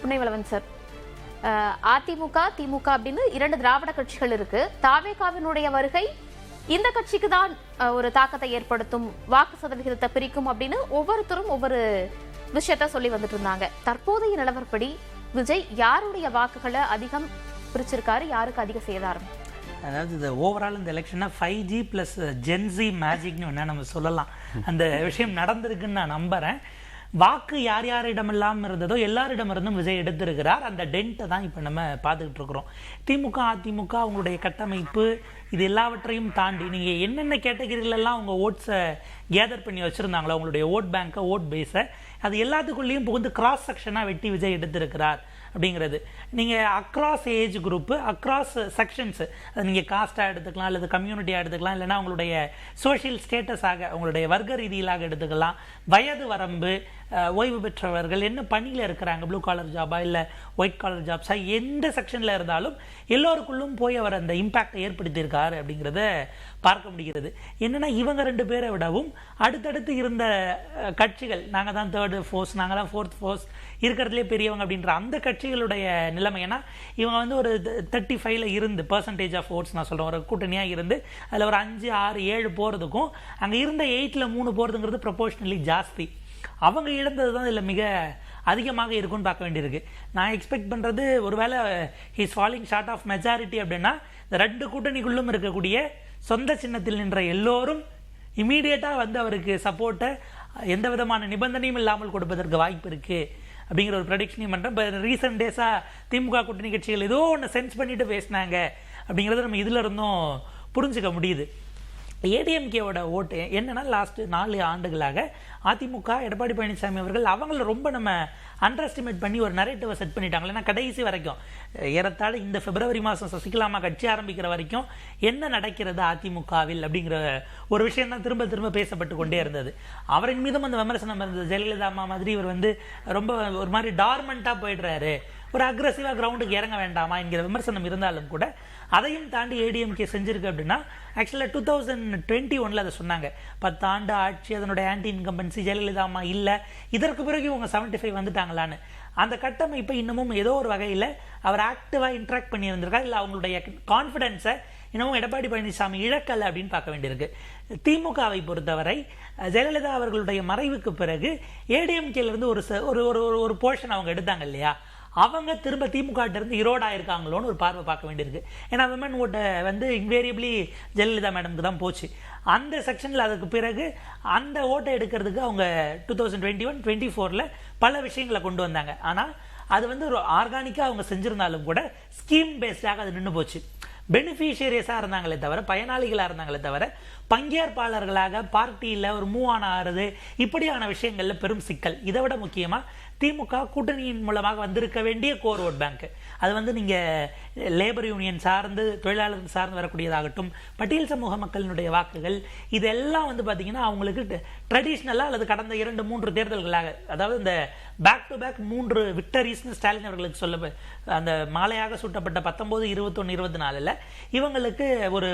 புன்னைவளவன் sir, AIADMK திமுக அப்படின்னு 2 திராவிட கட்சிகள் இருக்கு. தாவேகாவினுடைய வருகை இந்த கட்சிக்கு தான் ஒரு தாக்கத்தை ஏற்படுத்தும், வாக்கு சதவிகிதத்தை பிரிக்கும் அப்படின்னு ஒவ்வொருத்தரும் ஒவ்வொரு விஷயத்த சொல்லி வந்துட்டு இருந்தாங்க. தற்போதைய நிலவரப்படி விஜய் யாருடைய வாக்குகளை அதிகம் பிரிச்சிருக்காரு, யாருக்கு அதிக சேதாரம்? அதாவது இந்த ஓவரால் இந்த எலெக்ஷனை 5G + ஜென்சி மேஜிக்னு வேணா நம்ம சொல்லலாம். அந்த விஷயம் நடந்திருக்குன்னு நான் நம்புறேன். வாக்கு யார் யாரிடமெல்லாம் இருந்ததோ எல்லாரிடமிருந்தும் விஜய் எடுத்திருக்கிறார். அந்த டென்ட்டை தான் இப்போ நம்ம பார்த்துக்கிட்டு இருக்கிறோம். திமுக அதிமுக அவங்களுடைய கட்டமைப்பு இது எல்லாவற்றையும் தாண்டி நீங்கள் என்னென்ன கேட்டகரியிலெல்லாம் அவங்க ஓட்ஸை கேதர் பண்ணி வச்சுருந்தாங்களோ, அவங்களுடைய ஓட் பேங்கை ஓட் பேஸை, அது எல்லாத்துக்குள்ளேயும் புகுந்து கிராஸ் செக்ஷனாக வெட்டி விஜய் எடுத்திருக்கிறார் அப்படிங்கிறது. நீங்கள் across age group, across sections, அது நீங்கள் காஸ்ட்டாக எடுத்துக்கலாம், அல்லது கம்யூனிட்டியாக எடுத்துக்கலாம், இல்லைனா அவங்களுடைய சோஷியல் ஸ்டேட்டஸாக அவங்களுடைய வர்க்க ரீதியிலாக எடுத்துக்கலாம், வயது வரம்பு, ஓய்வு பெற்றவர்கள், என்ன பணியில் இருக்கிறாங்க, ப்ளூ காலர் ஜாபா இல்லை ஒயிட் காலர் ஜாப்ஸா, எந்த செக்ஷனில் இருந்தாலும் எல்லோருக்குள்ளும் போய் அவர் அந்த இம்பேக்டை ஏற்படுத்தியிருக்காரு அப்படிங்கிறத பார்க்க முடிகிறது. என்னென்னா இவங்க 2 பேரை விடவும் அடுத்தடுத்து இருந்த கட்சிகள், நாங்கள் தான் 3rd ஃபோர்ஸ், நாங்கள் தான் 4th ஃபோர்ஸ், இருக்கிறதுலே பெரியவங்க அப்படின்ற அந்த கட்சிகளுடைய நிலைமை. ஏன்னா இவங்க வந்து ஒரு 35ல் இருந்து % ஆஃப் ஓட்ஸ் நான் சொல்கிறேன், ஒரு கூட்டணியாக இருந்து அதில் ஒரு 5, 6, 7 போகிறதுக்கும் அங்கே இருந்த 8ல் 3 போகிறதுங்கிறது ப்ரொபோர்ஷனலி ஜாஸ்தி. அவங்க இழந்தது தான் இதில் மிக அதிகமாக இருக்கும்னு பார்க்க வேண்டியிருக்கு. நான் எக்ஸ்பெக்ட் பண்ணுறது ஒருவேளை he's falling short of majority அப்படின்னா இந்த 2 கூட்டணிக்குள்ளும் இருக்கக்கூடிய சொந்த சின்னத்தில் நின்ற எல்லோரும் இமீடியட்டாக வந்து அவருக்கு சப்போர்ட்டை எந்த விதமான நிபந்தனையும் இல்லாமல் கொடுப்பதற்கு வாய்ப்பு இருக்குது அப்படிங்கிற ஒரு ப்ரெடிக்ஷனையும் பண்ணுறேன். இப்போ ரீசெண்ட் டேஸாக திமுக கூட்டணி கட்சிகள் ஏதோ ஒன்று சென்ஸ் பண்ணிட்டு பேசினாங்க அப்படிங்கிறத நம்ம இதில் இருந்தும் புரிஞ்சுக்க முடியுது. ஏடிஎம்கேவோட ஓட்டு என்னன்னா லாஸ்ட் 4 ஆண்டுகளாக அதிமுக எடப்பாடி பழனிசாமி அவர்கள் அவங்கள ரொம்ப நம்ம அண்டர் எஸ்டிமேட் பண்ணி ஒரு நரேட்டிவை செட் பண்ணிட்டாங்க. ஏன்னா கடைசி வரைக்கும் ஏறத்தாழ இந்த பிப்ரவரி மாதம் சசிகலாமா கட்சி ஆரம்பிக்கிற வரைக்கும் என்ன நடக்கிறது அதிமுகவில் அப்படிங்கிற ஒரு விஷயம் தான் திரும்ப திரும்ப பேசப்பட்டு கொண்டே இருந்தது. அவரின் மீதும் அந்த விமர்சனம் இருந்தது. ஜெயலலிதா அம்மா மாதிரி இவர் வந்து ரொம்ப ஒரு மாதிரி டார்மெண்ட்டாக போயிடுறாரு, ஒரு அக்ரெசிவாக கிரவுண்டுக்கு இறங்க வேண்டாமா என்கிற விமர்சனம் இருந்தாலும் கூட அதையும் தாண்டி ஏடிஎம்கே செஞ்சிருக்கு. அப்படின்னா ஆக்சுவலாக 2021 அதை சொன்னாங்க, 10 ஆண்டு ஆட்சி, அதனுடைய ஆன்டி இன்கம்பன்சி, ஜெயலலிதா அம்மா இல்லை, இதற்கு பிறகு இவங்க 75 வந்துட்டாங்களான்னு. அந்த கட்டமைப்பை இன்னமும் ஏதோ ஒரு வகையில் அவர் ஆக்டிவாக இன்ட்ராக்ட் பண்ணியிருந்திருக்காரு, இல்லை அவங்களுடைய கான்ஃபிடென்ஸை இன்னமும் எடப்பாடி பழனிசாமி இழக்கலை அப்படின்னு பார்க்க வேண்டியிருக்கு. திமுகவை பொறுத்தவரை ஜெயலலிதா அவர்களுடைய மறைவுக்கு பிறகு ஏடிஎம்கேலேருந்து ஒரு போர்ஷன் அவங்க எடுத்தாங்க இல்லையா, அவங்க திரும்ப திமுக இருந்து இருக்காங்களோன்னு ஒரு பார்வை பார்க்க வேண்டியிருக்கு. ஏன்னா விமன் ஓட்டை வந்து இன்வேரியபிளி ஜெயலலிதா மேடம்க்கு தான் போச்சு. அந்த செக்ஷனில் அதுக்கு பிறகு அந்த ஓட்டை எடுக்கிறதுக்கு அவங்க 2021-24 பல விஷயங்களை கொண்டு வந்தாங்க. ஆனால் அது வந்து ஒரு ஆர்கானிக்காக அவங்க செஞ்சுருந்தாலும் கூட ஸ்கீம் பேஸ்டாக அது நின்று போச்சு. பெனிஃபிஷியரிஸாக இருந்தாங்களே தவிர, பயனாளிகளாக இருந்தாங்களே தவிர, பங்கேற்பாளர்களாக பார்ட்டியில் ஒரு மூவ் ஆனது இப்படியான விஷயங்களில் பெரும் சிக்கல். இதை விட முக்கியமாக திமுக கூட்டணியின் மூலமாக வந்திருக்க வேண்டிய கோர் ஓட் பேங்க், அது வந்து நீங்கள் லேபர் யூனியன் சார்ந்து, தொழிலாளர்கள் சார்ந்து வரக்கூடியதாகட்டும், பட்டியல் சமூக மக்களினுடைய வாக்குகள், இதெல்லாம் வந்து பார்த்தீங்கன்னா அவங்களுக்கு ட்ரெடிஷ்னலாக அல்லது கடந்த 2-3 தேர்தல்களாக, அதாவது இந்த பேக் டு பேக் 3 விக்டரிஸ்னு ஸ்டாலின் அவர்களுக்கு சொல்ல அந்த மாலையாக சூட்டப்பட்ட 19, 21, 24 இவங்களுக்கு ஒரு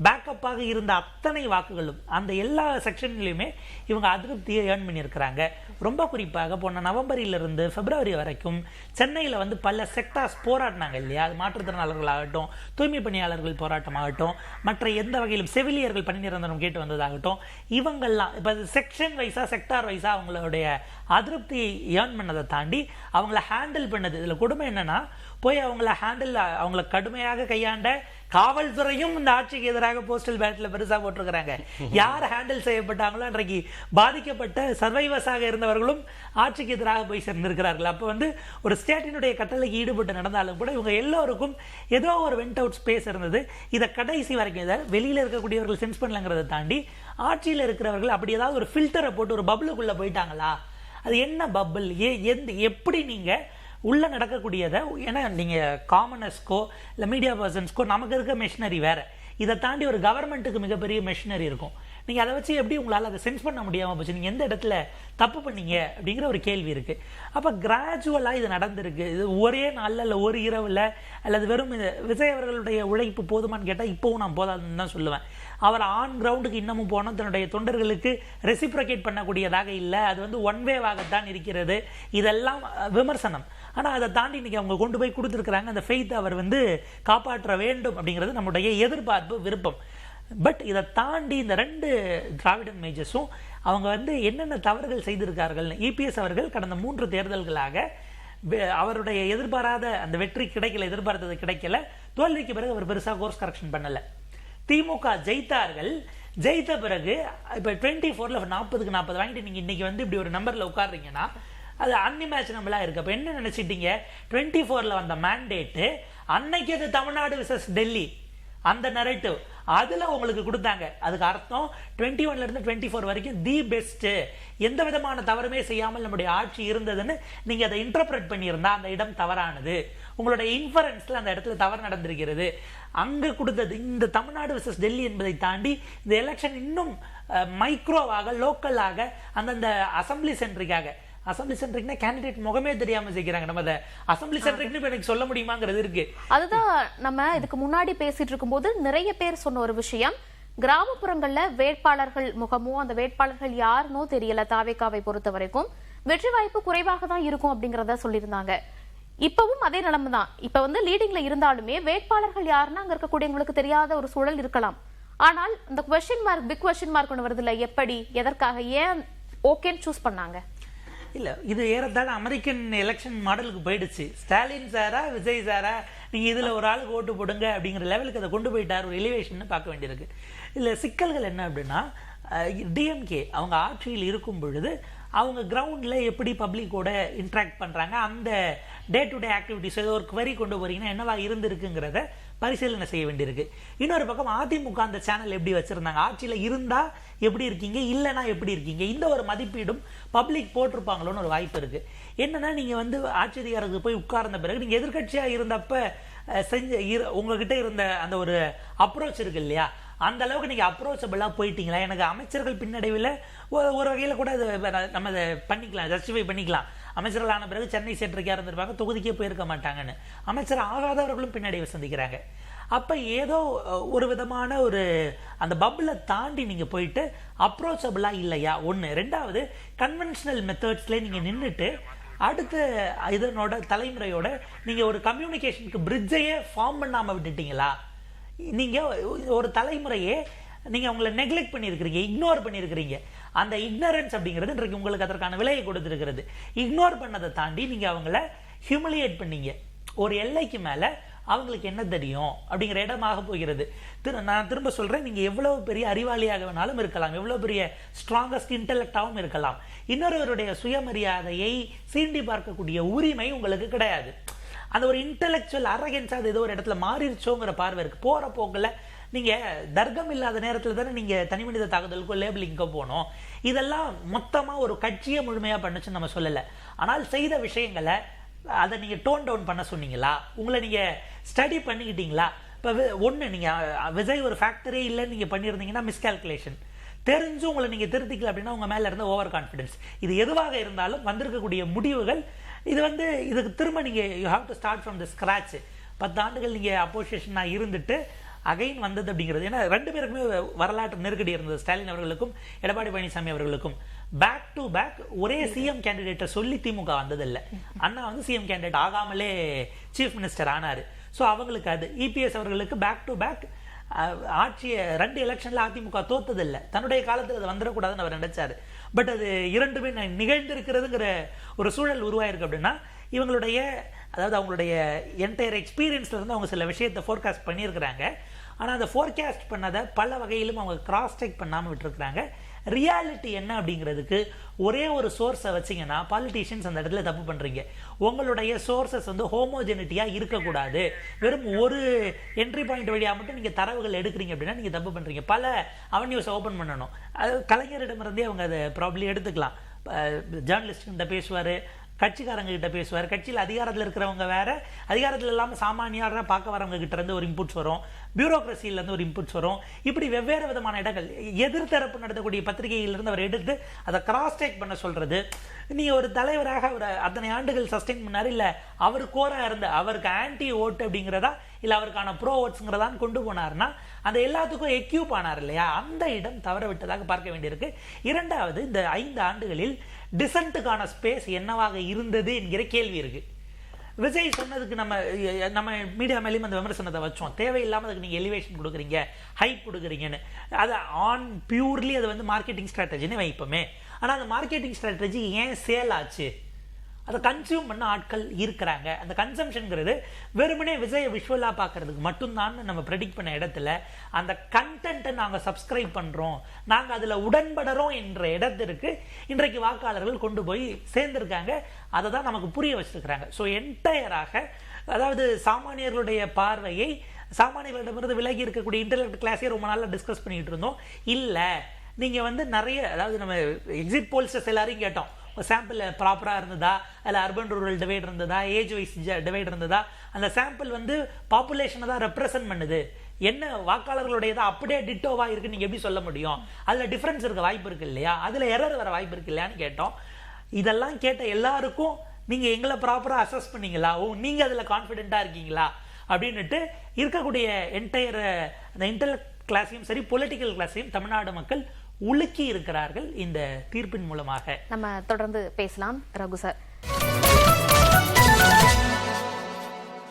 பேக்கப்பாக இருந்த அத்தனை வாக்குகளும் அந்த எல்லா செக்ஷன்லையுமே இவங்க அதிருப்தியை ஏர்ன் பண்ணியிருக்கிறாங்க. ரொம்ப குறிப்பாக போன நவம்பரிலிருந்து பிப்ரவரி வரைக்கும் சென்னையில் வந்து பல செக்டார்ஸ் போராடினாங்க இல்லையா, அது மாற்றுத்திறனாளர்கள் ஆகட்டும், தூய்மை பணியாளர்கள் போராட்டமாகட்டும், மற்ற எந்த வகையிலும் செவிலியர்கள் பணி நிரந்தரம் கேட்டு வந்ததாகட்டும், இவங்கெல்லாம் இப்போ செக்ஷன் வைஸாக செக்டார் வைஸாக அவங்களுடைய அதிருப்தியை ஏர்ன் பண்ணதை தாண்டி அவங்கள ஹேண்டில் பண்ணது. இதில் கொடுமை என்னன்னா, போய் அவங்கள கடுமையாக கையாண்ட காவல்துறையும் இந்த ஆட்சிக்கு எதிராக போஸ்டல் பேலட்ல பெருசா போட்டிருக்கிறாங்க. யார் ஹேண்டில் செய்யப்பட்டாங்களோ அன்றைக்கு பாதிக்கப்பட்ட சர்வைவர்ஸாக இருந்தவர்களும் ஆட்சிக்கு எதிராக போய் சேர்ந்திருக்கிறார்கள். அப்போ வந்து ஒரு ஸ்டேட்டினுடைய கட்டளைக்கு ஈடுபட்டு நடந்தாலும் கூட இவங்க எல்லோருக்கும் ஏதோ ஒரு வெண்ட் அவுட் ஸ்பேஸ் இருந்தது. இதை கடைசி வரைக்கும் இதை வெளியில் இருக்கக்கூடியவர்கள் சென்ஸ் பண்ணலங்கிறத தாண்டி ஆட்சியில் இருக்கிறவர்கள் அப்படி ஏதாவது ஒரு ஃபில்டரை போட்டு ஒரு பபுளுக்குள்ள போயிட்டாங்களா, அது என்ன பபுள், எப்படி நீங்கள் உள்ளே நடக்கக்கூடியதை, ஏன்னா நீங்கள் காமனர்ஸ்க்கோ இல்லை மீடியா பர்சன்ஸ்க்கோ நமக்கு இருக்க மெஷினரி வேறு, இதை தாண்டி ஒரு கவர்மெண்ட்டுக்கு மிகப்பெரிய மெஷினரி இருக்கும். நீங்கள் அதை வச்சு எப்படி உங்களால் அதை சென்ஸ் பண்ண முடியாமல் போச்சு, நீங்கள் எந்த இடத்துல தப்பு பண்ணீங்க அப்படிங்கிற ஒரு கேள்வி இருக்குது. அப்போ கிராஜுவலாக இது நடந்திருக்கு. இது ஒரே நாளில் இல்லை ஒரு இரவில் அல்லது வெறும் விஜய் அவர்களுடைய உழைப்பு போதுமான்னு கேட்டால் இப்போவும் நான் போதாதுன்னு தான் சொல்லுவேன். அவர் ஆன் கிரவுண்டுக்கு இன்னமும் போனோம், தன்னுடைய தொண்டர்களுக்கு ரெசிப்ரோகேட் பண்ணக்கூடியதாக இல்லை, அது வந்து ஒன் வேவாகத்தான் இருக்கிறது. இதெல்லாம் விமர்சனம். ஆனால் அதை தாண்டி இன்னைக்கு அவங்க கொண்டு போய் கொடுத்துருக்குறாங்க. அந்த ஃபெய்த் அவர் வந்து காப்பாற்ற வேண்டும் அப்படிங்கிறது நம்முடைய எதிர்பார்ப்பு, விருப்பம். பட் இதை தாண்டி இந்த 2 திராவிடன் மேஜர்ஸும் அவங்க வந்து என்னென்ன தவறுகள் செய்திருக்கார்கள். இபிஎஸ் அவர்கள் கடந்த 3 தேர்தல்களாக அவருடைய எதிர்பாராத அந்த வெற்றி கிடைக்கல, எதிர்பார்த்தது கிடைக்கல. தோல்விக்கு பிறகு அவர் பெருசாக கோர்ஸ் கரெக்ஷன் பண்ணல. திமுக ஜெயித்தார்கள். ஜெயித்த பிறகு இப்போ 24ல் 40க்கு 40 வாங்கிட்டு நீங்கள் இன்னைக்கு வந்து இப்படி ஒரு நம்பரில் உட்காடுறீங்கன்னா அது அன்இமேஜினபிளாக இருக்குது. அப்போ என்ன நினச்சிட்டீங்க, 24ல் வந்த மேண்டேட்டு அன்னைக்கு அது தமிழ்நாடு விசஸ் டெல்லி அந்த நரேட்டிவ் அதில் உங்களுக்கு கொடுத்தாங்க. அதுக்கு அர்த்தம் 21லேருந்து 24 வரைக்கும் தி பெஸ்ட்டு, எந்த விதமான தவறுமே செய்யாமல் நம்முடைய ஆட்சி இருந்ததுன்னு நீங்கள் அதை இன்டர்பிரட் பண்ணியிருந்தா அந்த இடம் தவறானது. உங்களுடைய இன்ஃபரன்ஸில் அந்த இடத்துல தவறு நடந்திருக்கிறது. அங்கே கொடுத்தது இந்த தமிழ்நாடு விசஸ் டெல்லி என்பதை தாண்டி இந்த எலெக்ஷன் இன்னும் மைக்ரோவாக, லோக்கலாக, அந்தந்த அசம்பிளி சென்ட்ரிக்னா கேண்டிடேட் முகமே தெரியாம செய்கிறாங்க. நம்ம அதை அசம்பிளி சென்ட்ரிக்னு எனக்கு சொல்ல முடியுமாங்கிறது இருக்கு. அதுதான் நம்ம இதுக்கு முன்னாடி பேசிட்டு இருக்கும்போது நிறைய பேர் சொன்ன ஒரு விஷயம், கிராமப்புறங்கள்ல வேட்பாளர்கள் முகமோ அந்த வேட்பாளர்கள் யாருனோ தெரியல. தாவேகாவை பொறுத்த வரைக்கும் வெற்றி வாய்ப்பு குறைவாக தான் இருக்கும் அப்படிங்கறத சொல்லியிருந்தாங்க. இப்பவும் அதே நிலைமை தான். இப்ப வந்து லீடிங்ல இருந்தாலுமே வேட்பாளர்கள் யாருன்னா அங்க இருக்கக்கூடியவங்களுக்கு தெரியாத ஒரு சூழல் இருக்கலாம். ஆனால் இந்த question mark, big question mark ஒன்று வருது இல்ல, எப்படி, எதற்காக, ஏன் ஓகேன்னு சூஸ் பண்ணாங்க? இல்லை, இது ஏறத்தாழ அமெரிக்கன் எலெக்ஷன் மாடலுக்கு போயிடுச்சு. ஸ்டாலின் சாரா விஜய் சாரா, நீங்கள் இதில் ஒரு ஆளுக்கு ஓட்டு போடுங்க அப்படிங்கிற லெவலுக்கு அதை கொண்டு போயிட்டார். ஒரு எலிவேஷன் பார்க்க வேண்டியிருக்கு. இல்லை, சிக்கல்கள் என்ன அப்படின்னா, டிஎம்கே அவங்க ஆட்சியில் இருக்கும் பொழுது அவங்க கிரவுண்டில் எப்படி பப்ளிக்கோட இன்ட்ராக்ட் பண்ணுறாங்க, அந்த டே டு டே ஆக்டிவிட்டிஸ் ஏதோ ஒரு query கொண்டு போறீங்கன்னா என்னவா இருந்திருக்குங்கிறத பரிசீலனை செய்ய வேண்டியிருக்கு. இன்னொரு பக்கம் அதிமுக அந்த சேனல் எப்படி வச்சிருந்தாங்க, ஆட்சியில் இருந்தா எப்படி இருக்கீங்க, இல்லைன்னா எப்படி இருக்கீங்க, இந்த ஒரு மதிப்பீடும் பப்ளிக் போட்டிருப்பாங்களோன்னு ஒரு வாய்ப்பு இருக்கு. என்னன்னா, நீங்க வந்து ஆட்சி அதிகாரத்துக்கு போய் உட்கார்ந்த பிறகு நீங்க எதிர்கட்சியா இருந்தப்ப உங்ககிட்ட இருந்த அந்த ஒரு அப்ரோச் இருக்கு இல்லையா, அந்த அளவுக்கு நீங்க அப்ரோச்சபிளா போயிட்டீங்களா? எனக்கு அமைச்சர்கள் பின்னடைவில் ஒரு வகையில் கூட நம்ம அதை பண்ணிக்கலாம், ஜஸ்டிஃபை பண்ணிக்கலாம். அமைச்சர்கள் ஆன பிறகு சென்னை சென்ட்ரிக்கா இருந்திருப்பாங்க, தொகுதிக்கே போயிருக்க மாட்டாங்கன்னு. அமைச்சர் ஆகாதவர்களும் பின்னடைவை சந்திக்கிறாங்க. அப்ப ஏதோ ஒரு விதமான ஒரு அந்த பப்பிளை தாண்டி நீங்க போயிட்டு அப்ரோச்சபிளா இல்லையா, ஒண்ணு. ரெண்டாவது, கன்வென்ஷனல் மெத்தட்ஸ்ல நீங்க நின்றுட்டு அடுத்த இதனோட தலைமுறையோட நீங்க ஒரு கம்யூனிகேஷனுக்கு பிரிட்ஜையே ஃபார்ம் பண்ணாம விட்டுட்டீங்களா? நீங்க ஒரு தலைமுறையே நீங்க உங்களை நெக்லெக்ட் பண்ணியிருக்கிறீங்க, இக்னோர் பண்ணியிருக்கிறீங்க. அந்த இக்னரன்ஸ் அப்படிங்கிறது இன்றைக்கு உங்களுக்கு அதற்கான விலையை கொடுத்துருக்கிறது. இக்னோர் பண்ணதை தாண்டி நீங்க அவங்கள ஹியூமிலியேட் பண்ணீங்க. ஒரு எல்லைக்கு மேல அவங்களுக்கு என்ன தெரியும் அப்படிங்கிற இடமாக போகிறது. நான் திரும்ப சொல்றேன், நீங்க எவ்வளவு பெரிய அறிவாளியாக வேணாலும் இருக்கலாம், எவ்வளவு பெரிய ஸ்ட்ராங்கஸ்ட் இன்டெலெக்டாகவும் இருக்கலாம், இன்னொருவருடைய சுயமரியாதையை சீண்டி பார்க்கக்கூடிய உரிமை உங்களுக்கு கிடையாது. அந்த ஒரு இன்டெலெக்சுவல் அரகன்ஸ் அது ஏதோ ஒரு இடத்துல மாறிடுச்சோங்கிற பார்வை இருக்கு. போற போக்குல நீங்க தர்க்கம் இல்லாத நேரத்துல தானே நீங்க தனிமனித தாக்குதலுக்கோ லேபிளிங்கோ போனோம். இதெல்லாம் மொத்தமா ஒரு கட்சியை முழுமையா பண்ணுச்சுன்னு நம்ம சொல்லல. ஆனால் செய்த விஷயங்களை அதை நீங்க டோன் டவுன் பண்ண சொன்னீங்களா? உங்களை நீங்க ஸ்டடி பண்ணிக்கிட்டீங்களா? இப்ப ஒண்ணு, நீங்க விஜய் ஒரு ஃபேக்டரே இல்லைன்னு நீங்க பண்ணியிருந்தீங்கன்னா மிஸ்கால்குலேஷன். தெரிஞ்சு உங்களை நீங்க திருத்திக்கல அப்படின்னா உங்க மேல இருந்த ஓவர் கான்ஃபிடன்ஸ். இது எதுவாக இருந்தாலும் வந்திருக்கக்கூடிய முடிவுகள் இது வந்து இதுக்கு திரும்ப நீங்க you have to start from the scratch. 10 ஆண்டுகள் நீங்க அப்போசிஷனா இருந்துட்டு அகைன் வந்தது அப்படிங்கிறது. ஏன்னா 2 பேருக்குமே வரலாற்று நெருக்கடி இருந்தது. ஸ்டாலின் அவர்களுக்கும் எடப்பாடி பழனிசாமி அவர்களுக்கும் பேக் டு பேக் ஒரே சிஎம் கேண்டிடேட்டை சொல்லி திமுக வந்ததில்லை. அண்ணா வந்து சிஎம் கேண்டிடேட் ஆகாமலே சீஃப் மினிஸ்டர் ஆனாரு. ஸோ அவங்களுக்கு அது. இபிஎஸ் அவர்களுக்கு பேக் டு பேக் ஆட்சியை 2 எலெக்ஷன்ல அதிமுக தோத்ததில்லை. தன்னுடைய காலத்தில் அது வந்துடக்கூடாதுன்னு அவர் நினைச்சாரு. பட் அது 2மே நிகழ்ந்திருக்கிறதுங்கிற ஒரு சூழல் உருவாயிருக்கு. அப்படின்னா இவங்களுடைய, அதாவது அவங்களுடைய என்டையர் எக்ஸ்பீரியன்ஸ்ல இருந்து அவங்க சில விஷயத்தை ஃபோர்காஸ்ட் பண்ணியிருக்கிறாங்க. ஆனால் அந்த ஃபோர்காஸ்ட் பண்ணதை பல வகையிலும் அவங்க கிராஸ் செக் பண்ணாமல் விட்டுருக்குறாங்க. ரியாலிட்டி என்ன அப்படிங்கிறதுக்கு ஒரே ஒரு சோர்ஸை வச்சிங்கன்னா பாலிட்டிஷியன்ஸ் அந்த இடத்துல தப்பு பண்ணுறீங்க. உங்களுடைய சோர்சஸ் வந்து ஹோமோஜெனிட்டியாக இருக்கக்கூடாது. வெறும் ஒரு என்ட்ரி பாயிண்ட் வழியாக மட்டும் நீங்கள் தரவுகள் எடுக்கிறீங்க அப்படின்னா நீங்கள் தப்பு பண்ணுறீங்க. பல அவென்யூஸை ஓப்பன் பண்ணணும். அது கலைஞரிடமிருந்தே அவங்க அதை ப்ராப்ளி எடுத்துக்கலாம். ஜேர்னலிஸ்ட்கிட்ட பேசுவார், கட்சிக்காரங்க கிட்ட பேசுவார். கட்சியில் அதிகாரத்தில் இருக்கிறவங்க வேற, அதிகாரத்தில் இல்லாமல் சாமானியராக பார்க்க வரவங்க கிட்ட இருந்து ஒரு இன்புட்ஸ் வரும், பியூரோக்ரஸியிலேருந்து ஒரு இன்புட்ஸ் வரும். இப்படி வெவ்வேறு விதமான இடங்கள் எதிர்த்தரப்பு நடத்தக்கூடிய பத்திரிகையிலிருந்து அவர் எடுத்து அதை கிராஸ் செக் பண்ண சொல்றது. நீங்க ஒரு தலைவராக ஒரு அத்தனை ஆண்டுகள் சஸ்டெயின் பண்ணாரு, இல்ல அவர் கோரா இருந்த அவருக்கு ஆன்டி ஓட்டு அப்படிங்கிறதா இல்ல அவருக்கான ப்ரோ ஓட்ஸ்ங்கிறதான் கொண்டு போனார்னா அந்த எல்லாத்துக்கும் எக்யூப் ஆனார் இல்லையா, அந்த இடம் தவற விட்டதாக பார்க்க வேண்டியிருக்கு. இரண்டாவது, இந்த 5 ஆண்டுகளில் டிசன்ட்டுக்கான ஸ்பேஸ் என்னவாக இருந்தது என்கிற கேள்வி இருக்கு. விஜய் சொன்னதுக்கு நம்ம மீடியா மேலேயும் அந்த விமர்சனத்தை வச்சோம். தேவையில்லாம அதுக்கு நீங்க எலிவேஷன் கொடுக்குறீங்க, ஹைப் கொடுக்குறீங்கன்னு. அது பியூர்லி அது வந்து மார்க்கெட்டிங் ஸ்ட்ராட்டஜின்னு வைப்போமே. ஆனா அந்த மார்க்கெட்டிங் ஸ்ட்ராட்டஜி ஏன் சேல் ஆச்சு? அதை கன்சியூம் பண்ண ஆட்கள் இருக்கிறாங்க. அந்த கன்சம்ஷன்ங்கிறது வெறுமனே விஜய விஷுவலா பார்க்கறதுக்கு மட்டும்தான் நம்ம ப்ரெடிக்ட் பண்ண இடத்துல அந்த கண்டென்ட்டை நாங்கள் சப்ஸ்கிரைப் பண்றோம், நாங்கள் அதுல உடன்படுறோம் என்ற இடத்திற்கு இன்றைக்கு வாக்காளர்கள் கொண்டு போய் சேர்ந்திருக்காங்க. அதை தான் நமக்கு புரிய வச்சிருக்கிறாங்க. ஸோ என்டையராக, அதாவது சாமானியர்களுடைய பார்வையை, சாமானியர்களிடமிருந்து விலகி இருக்கக்கூடிய இன்டெலெக்ட் கிளாஸே ரொம்ப நாளாக டிஸ்கஸ் பண்ணிட்டு இருந்தோம். இல்லை நீங்க வந்து நிறைய, அதாவது நம்ம எக்ஸிட் போல்ஸஸ் எல்லாரையும் கேட்டோம், சாம்பிள் ப்ராப்பரா இருந்ததா, அதில் அர்பன் ரூரல் டிவைட் இருந்ததா, ஏஜ் வைஸ் டிவைட் இருந்ததா, அந்த சாம்பிள் வந்து பாப்புலேஷனை தான் ரெப்ரசன்ட் பண்ணுது, என்ன வாக்காளர்களுடையதா அப்படியே டிட்டோவா இருக்கு நீங்க எப்படி சொல்ல முடியும்? அதுல டிஃபரன்ஸ் இருக்க வாய்ப்பு இருக்கு இல்லையா, அதுல எரர் வர வாய்ப்பு இருக்கு இல்லையான்னு கேட்டோம். இதெல்லாம் கேட்ட எல்லாருக்கும் நீங்க எங்களை ப்ராப்பரா அசஸ் பண்ணீங்களா, நீங்க அதுல கான்ஃபிடென்ட்டா இருக்கீங்களா அப்படின்னுட்டு இருக்கக்கூடிய என்டையர் அந்த இன்டெலெக்ட் கிளாஸையும் சரி பொலிட்டிக்கல் கிளாஸையும் தமிழ்நாடு மக்கள் உலுக்கி இருக்கிறார்கள் இந்த தீர்ப்பின் மூலமாக. நம்ம தொடர்ந்து பேசலாம் ரகு சார்.